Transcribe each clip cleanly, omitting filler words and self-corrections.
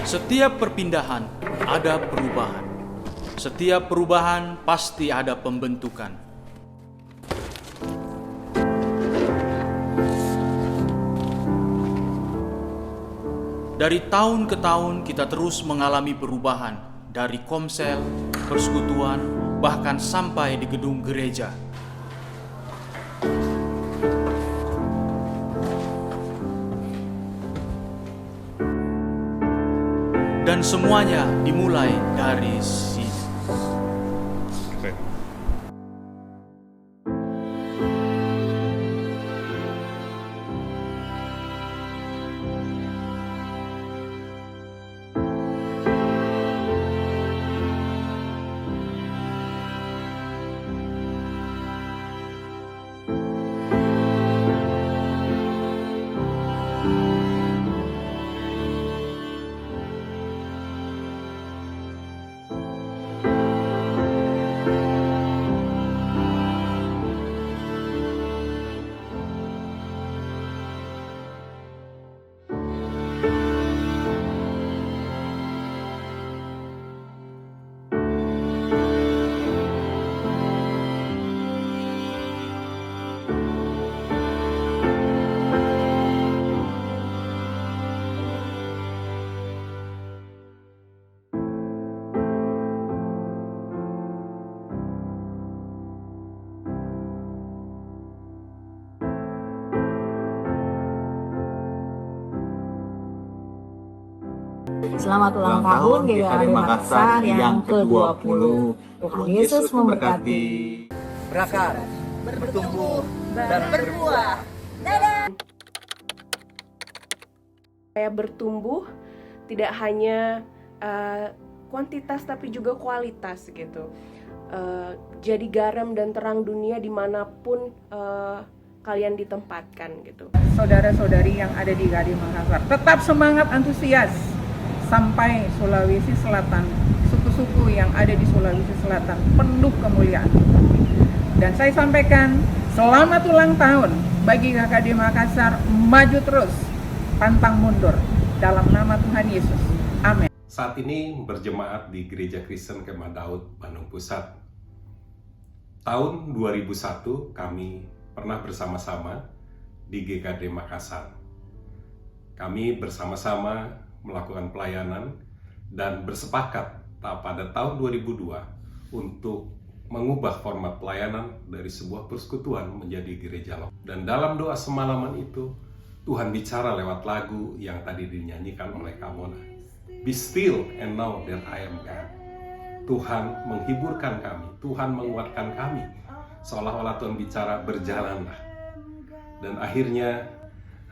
Setiap perpindahan ada perubahan. Setiap perubahan pasti ada pembentukan. Dari tahun ke tahun kita terus mengalami perubahan, dari komsel, persekutuan, bahkan sampai di gedung gereja. Dan semuanya dimulai dari sini. Selamat ulang tahun GKKD Makassar yang ke-20. Tuhan Yesus memberkati. Berakar, bertumbuh, dan berbuah. Dadah! Saya bertumbuh tidak hanya kuantitas tapi juga kualitas gitu. Jadi garam dan terang dunia dimanapun kalian ditempatkan gitu. Saudara-saudari yang ada di GKD Makassar, tetap semangat, antusias sampai Sulawesi Selatan. Suku-suku yang ada di Sulawesi Selatan penuh kemuliaan. Dan saya sampaikan selamat ulang tahun bagi GKD Makassar, maju terus, pantang mundur dalam nama Tuhan Yesus. Amin. Saat ini berjemaat di Gereja Kristen Kemah Daud, Bandung Pusat. Tahun 2001 kami pernah bersama-sama di GKD Makassar. Kami bersama-sama melakukan pelayanan dan bersepakat pada tahun 2002 untuk mengubah format pelayanan dari sebuah persekutuan menjadi gereja lokal. Dan dalam doa semalaman itu, Tuhan bicara lewat lagu yang tadi dinyanyikan oleh Kamona. Be still and know that I am God. Tuhan menghiburkan kami, Tuhan menguatkan kami. Seolah-olah Tuhan bicara, berjalanlah. Dan akhirnya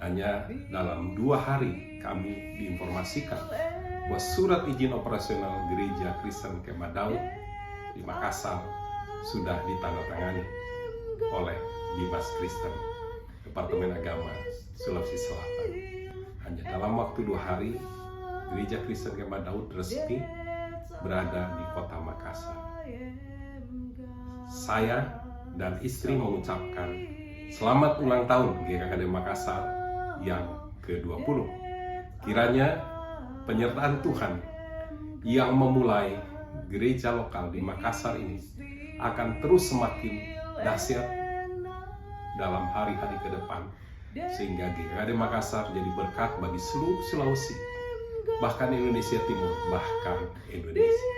hanya dalam 2 hari kami diinformasikan bahwa surat izin operasional Gereja Kristen Kemah Daud di Makassar sudah ditandatangani oleh Dimas Kristen, Departemen Agama Sulawesi Selatan. Hanya dalam waktu 2 hari, Gereja Kristen Kemah Daud resmi berada di kota Makassar. Saya dan istri mengucapkan selamat ulang tahun GKKD Makassar yang ke-20. Kiranya penyertaan Tuhan yang memulai gereja lokal di Makassar ini akan terus semakin dahsyat dalam hari-hari ke depan, sehingga GKKD Makassar jadi berkat bagi seluruh Sulawesi, bahkan Indonesia Timur, bahkan Indonesia.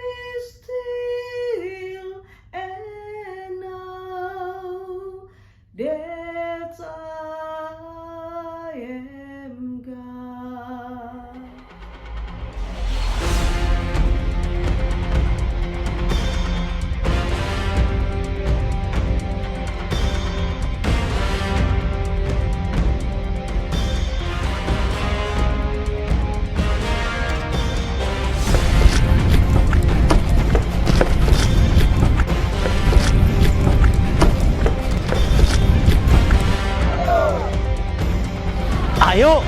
Ayo!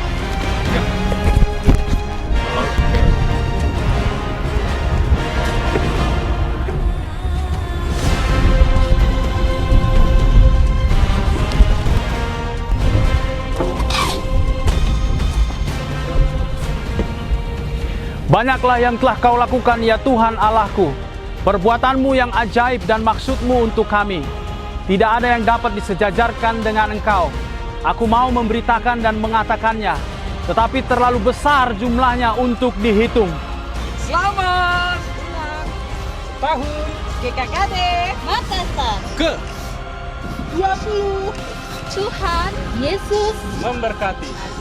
Banyaklah yang telah kau lakukan ya Tuhan Allahku. Perbuatanmu yang ajaib dan maksudmu untuk kami. Tidak ada yang dapat disejajarkan dengan Engkau. Aku mau memberitakan dan mengatakannya, tetapi terlalu besar jumlahnya untuk dihitung. Selamat ulang tahun GKKD Makassar ke 20. Tuhan Yesus memberkati.